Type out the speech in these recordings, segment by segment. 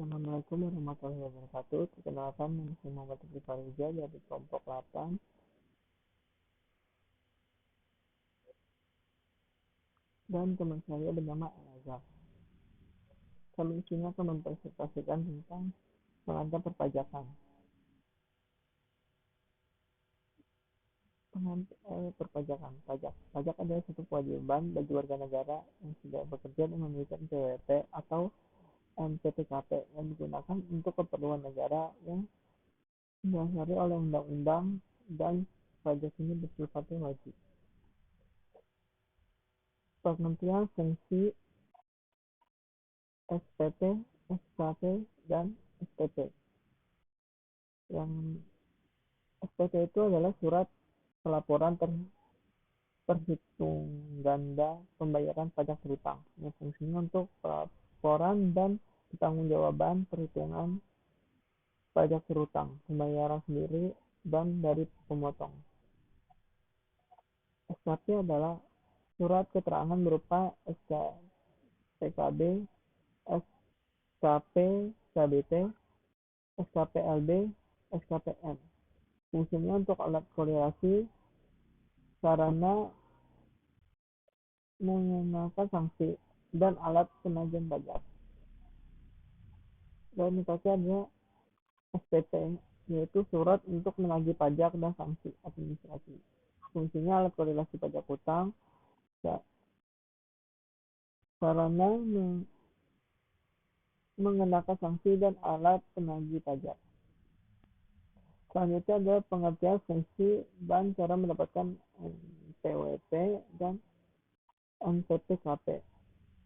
Assalamualaikum warahmatullahi wabarakatuh. Perkenalkan, nama saya Muhammad Fikri Fariza dari kelompok 8 dan teman saya bernama Al-Azhar. Kami di sini akan mempresentasikan tentang pengantar perpajakan. Perpajakan pajak adalah satu kewajiban bagi warga negara yang sudah bekerja dan memiliki NPWP atau NPWP yang digunakan untuk keperluan negara yang didasari oleh undang-undang, dan pajak ini bersifat wajib. Pengertian fungsi SPT, SKP, dan SPT. Yang SPT itu adalah surat pelaporan terhitung ganda pembayaran pajak berutang, yang fungsinya untuk pelaporan dan pertanggungjawaban perhitungan pajak berutang, pembayaran sendiri dan dari pemotong. SKP adalah surat keterangan berupa SKPKB, SKP KBT, SKPLB, SKPM. Fungsinya untuk alat korelasi, sarana mengenakan sanksi, dan alat penagihan pajak. Dan ada SPT, yaitu surat untuk menagih pajak dan sanksi administrasi. Fungsinya alat korelasi pajak utang, sarana mengenakan sanksi, dan alat penagih pajak. Selanjutnya ada pengertian fungsi dan cara mendapatkan NPWP dan NPWP.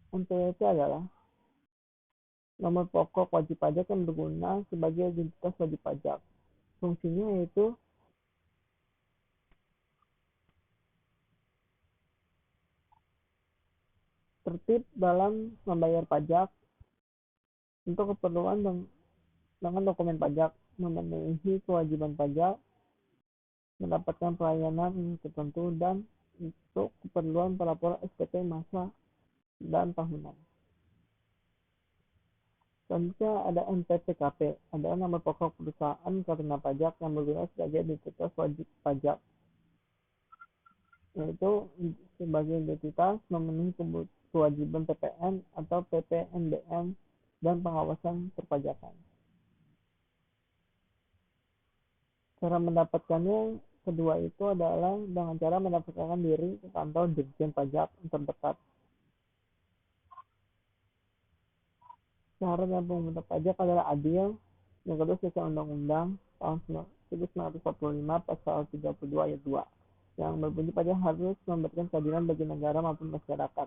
NPWP adalah nomor pokok wajib pajak yang berguna sebagai identitas wajib pajak. Fungsinya yaitu tertib dalam membayar pajak untuk keperluan dengan dokumen pajak, memenuhi kewajiban pajak, mendapatkan pelayanan tertentu, dan untuk keperluan pelaporan SPT masa dan tahunan. Selanjutnya ada NPWP, adalah nama pokok perusahaan karena pajak yang berguna sebagai identitas wajib pajak, yaitu sebagai identitas memenuhi kewajiban PPN atau PPNBM dan pengawasan perpajakan. Cara mendapatkannya kedua itu adalah dengan cara mendaftarkan diri ke kantor Dirjen Pajak terdekat. Cara dan pemungutan pajak adalah adil. Yang kedua sesuai undang-undang tahun 1945 pasal 32 ayat 2 yang berbunyi pajak harus memberikan keadilan bagi negara maupun masyarakat.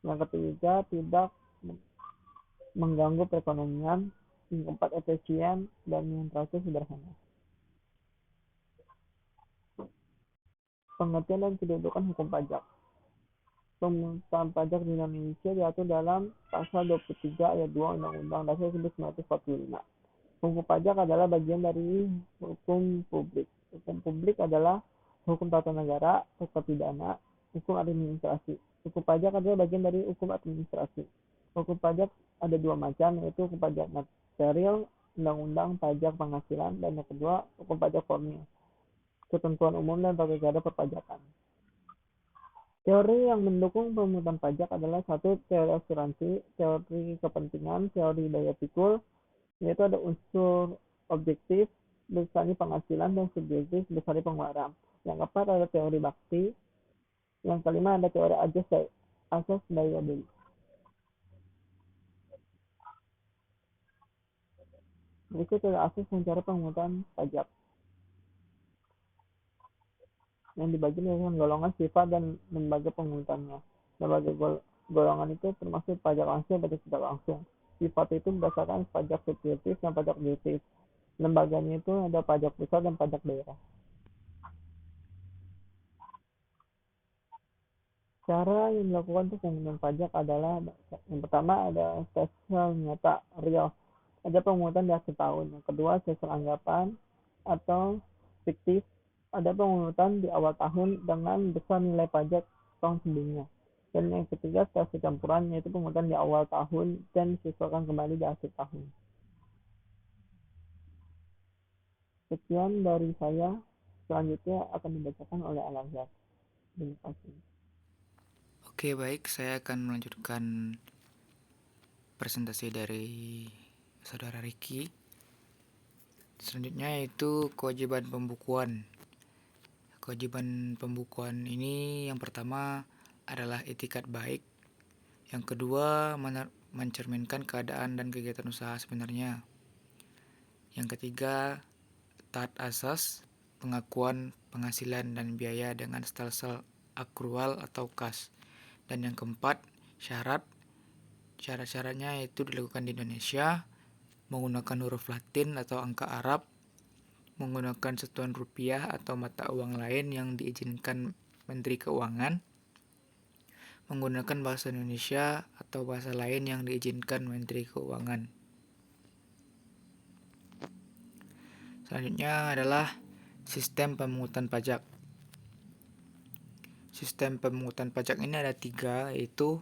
Yang ketiga tidak mengganggu perekonomian. Yang keempat efisien, dan yang terakhir sederhana. Pengertian dan kedudukan hukum pajak. Pemungutan pajak di Indonesia diatur dalam pasal 23 ayat 2 Undang-Undang Dasar 1945. Hukum pajak adalah bagian dari hukum publik. Hukum publik adalah hukum tata negara, hukum pidana, hukum administrasi. Hukum pajak adalah bagian dari hukum administrasi. Hukum pajak ada dua macam, yaitu hukum pajak material, undang-undang pajak penghasilan, dan yang kedua hukum pajak formil, ketentuan umum dan tata cara perpajakan. Teori yang mendukung pemungutan pajak adalah satu, teori asuransi, teori kepentingan, teori daya pikul, yaitu ada unsur objektif besaran penghasilan dan subjektif besaran pengeluaran. Yang keempat ada teori bakti. Yang kelima ada teori asas daya beli. Berikut adalah asas dan cara pemungutan pajak yang dibagi dengan golongan, sifat, dan lembaga pemungutannya. Lembaga golongan itu termasuk pajak langsung, pajak tidak langsung. Sifat itu berdasarkan pajak subjektif dan pajak objektif. Lembaganya itu ada pajak pusat dan pajak daerah. Cara yang dilakukan untuk pemungutan pajak adalah yang pertama ada sesial nyata real, ada pemungutan di akhir tahun. Yang kedua sesial anggapan atau fiktif, ada pemungutan di awal tahun dengan besar nilai pajak tahun sebelumnya. Dan yang ketiga, setelah campuran, yaitu pemungutan di awal tahun dan disesuaikan kembali di akhir tahun. Sekian dari saya. Selanjutnya akan dibacakan oleh Al-Azhar. Terima kasih. Oke, baik, saya akan melanjutkan presentasi dari saudara Ricky. Selanjutnya yaitu kewajiban pembukuan. Kewajiban pembukuan ini yang pertama adalah etikat baik. Yang kedua, mencerminkan keadaan dan kegiatan usaha sebenarnya. Yang ketiga, taat asas, pengakuan penghasilan dan biaya dengan stelsel akrual atau kas. Dan yang keempat, syarat-syaratnya yaitu dilakukan di Indonesia, menggunakan huruf Latin atau angka Arab, menggunakan satuan rupiah atau mata uang lain yang diizinkan Menteri Keuangan, menggunakan bahasa Indonesia atau bahasa lain yang diizinkan Menteri Keuangan. Selanjutnya adalah sistem pemungutan pajak. Sistem pemungutan pajak ini ada 3, yaitu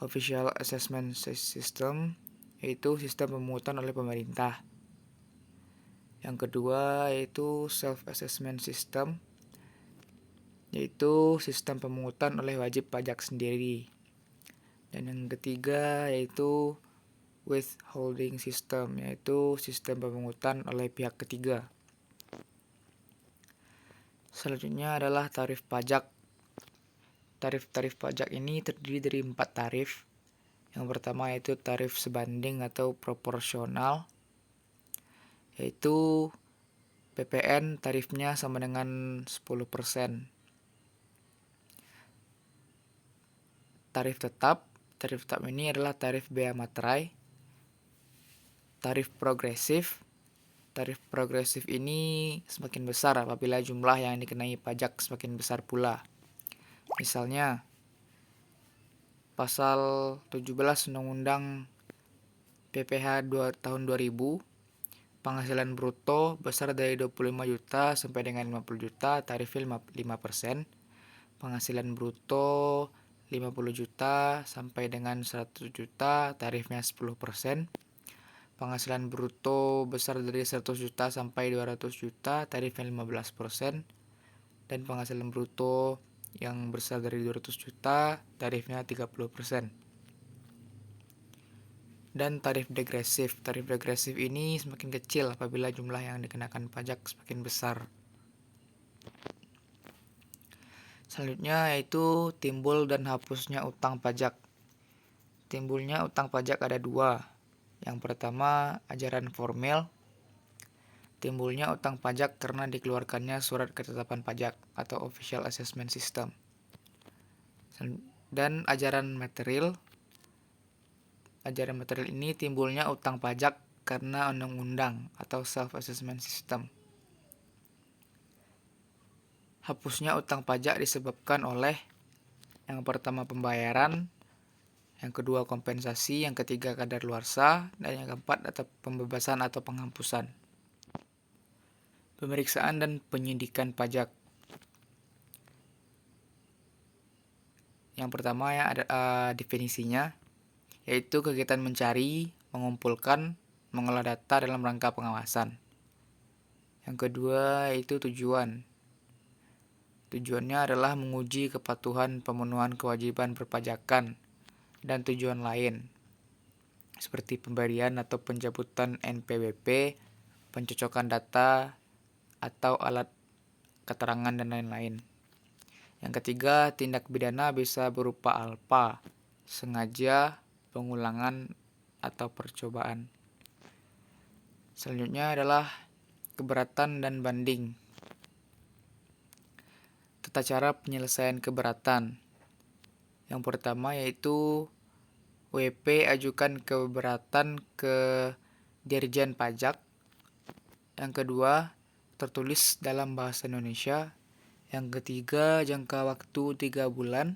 Official Assessment System, yaitu sistem pemungutan oleh pemerintah. Yang kedua yaitu Self-Assessment System, yaitu sistem pemungutan oleh wajib pajak sendiri. Dan yang ketiga yaitu Withholding System, yaitu sistem pemungutan oleh pihak ketiga. Selanjutnya adalah tarif pajak. Tarif pajak ini terdiri dari 4 tarif. Yang pertama yaitu tarif sebanding atau proporsional, yaitu PPN tarifnya sama dengan 10%. Tarif tetap ini adalah tarif bea materai. Tarif progresif ini semakin besar apabila jumlah yang dikenai pajak semakin besar pula. Misalnya, pasal 17 Undang-Undang PPh tahun 2000, penghasilan bruto besar dari 25 juta sampai dengan 50 juta tarifnya 5%. Penghasilan bruto 50 juta sampai dengan 100 juta tarifnya 10%. Penghasilan bruto besar dari 100 juta sampai 200 juta tarifnya 15%. Dan penghasilan bruto yang besar dari 200 juta tarifnya 30%. Dan tarif degresif ini semakin kecil apabila jumlah yang dikenakan pajak semakin besar. Selanjutnya yaitu timbul dan hapusnya utang pajak. Timbulnya utang pajak ada 2. Yang pertama, ajaran formil. Timbulnya utang pajak karena dikeluarkannya surat ketetapan pajak atau Official Assessment System. Dan ajaran material. Ajaran material ini timbulnya utang pajak karena undang-undang atau Self-Assessment System. Hapusnya utang pajak disebabkan oleh yang pertama pembayaran, yang kedua kompensasi, yang ketiga kadaluarsa, dan yang keempat atau pembebasan atau penghapusan. Pemeriksaan dan penyidikan pajak. Yang pertama ya ada definisinya, yaitu kegiatan mencari, mengumpulkan, mengolah data dalam rangka pengawasan. Yang kedua yaitu tujuan. Tujuannya adalah menguji kepatuhan pemenuhan kewajiban perpajakan dan tujuan lain, seperti pemberian atau pencabutan NPWP, pencocokan data, atau alat keterangan dan lain-lain. Yang ketiga, tindak pidana bisa berupa alpa, sengaja, pengulangan, atau percobaan. Selanjutnya adalah keberatan dan banding. Tata cara penyelesaian keberatan. Yang pertama yaitu WP ajukan keberatan ke Dirjen Pajak. Yang kedua, tertulis dalam bahasa Indonesia. Yang ketiga, jangka waktu 3 bulan.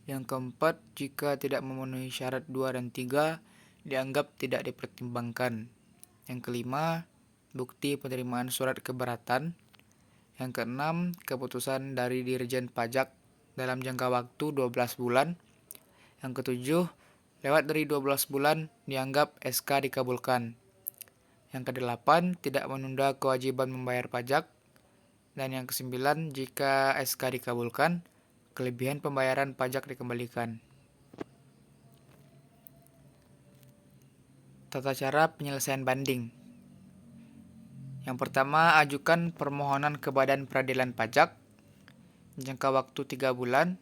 Yang keempat, jika tidak memenuhi syarat 2 dan 3, dianggap tidak dipertimbangkan. Yang kelima, bukti penerimaan surat keberatan. Yang keenam, keputusan dari Dirjen Pajak dalam jangka waktu 12 bulan. Yang ketujuh, lewat dari 12 bulan dianggap SK dikabulkan. Yang kedelapan, tidak menunda kewajiban membayar pajak. Dan yang kesembilan, jika SK dikabulkan, kelebihan pembayaran pajak dikembalikan. Tata cara penyelesaian banding. Yang pertama, ajukan permohonan ke Badan Peradilan Pajak. Jangka waktu 3 bulan.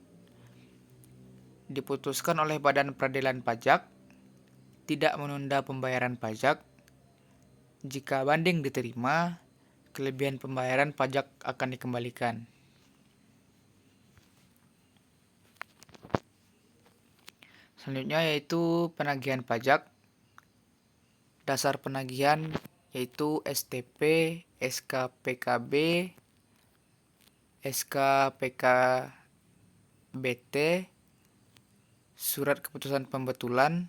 Diputuskan oleh Badan Peradilan Pajak, tidak menunda pembayaran pajak. Jika banding diterima, kelebihan pembayaran pajak akan dikembalikan. Selanjutnya yaitu penagihan pajak. Dasar penagihan yaitu STP, SKPKB, SKPKBT, surat keputusan pembetulan,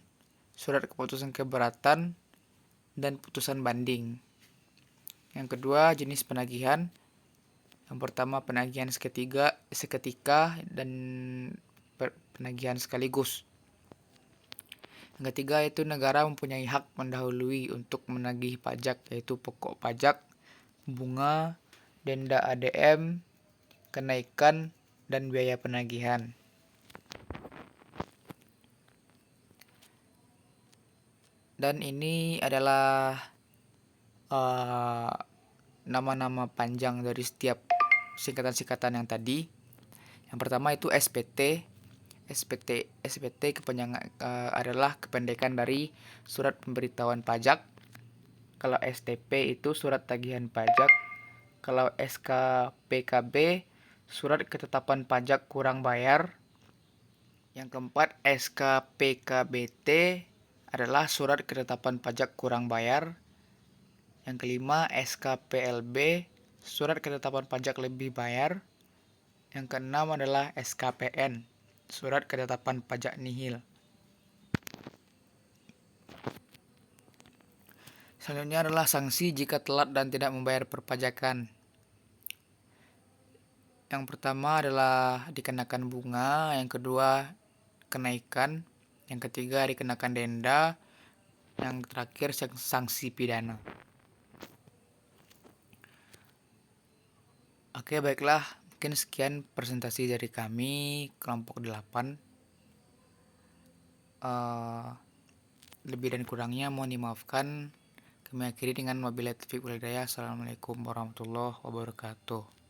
surat keputusan keberatan, dan putusan banding. Yang kedua, jenis penagihan. Yang pertama, penagihan seketika dan penagihan sekaligus. Yang ketiga, itu negara mempunyai hak mendahului untuk menagih pajak, yaitu pokok pajak, bunga, denda ADM, kenaikan, dan biaya penagihan. Dan ini adalah nama-nama panjang dari setiap singkatan-singkatan yang tadi. Yang pertama itu SPT. SPT kepanjangan adalah kependekan dari surat pemberitahuan pajak. Kalau STP itu surat tagihan pajak. Kalau SKPKB surat ketetapan pajak kurang bayar. Yang keempat, SKPKBT adalah surat ketetapan pajak kurang bayar. Yang kelima, SKPLB surat ketetapan pajak lebih bayar. Yang keenam adalah SKPN, surat ketetapan pajak nihil. Selanjutnya adalah sanksi jika telat dan tidak membayar perpajakan. Yang pertama adalah dikenakan bunga, yang kedua kenaikan, yang ketiga dikenakan denda, yang terakhir sanksi pidana. Oke, baiklah. Mungkin sekian presentasi dari kami kelompok 8. Lebih dan kurangnya mohon dimaafkan. Kami akhiri dengan wabillahi taufiq wal hidayah. Assalamualaikum warahmatullahi wabarakatuh.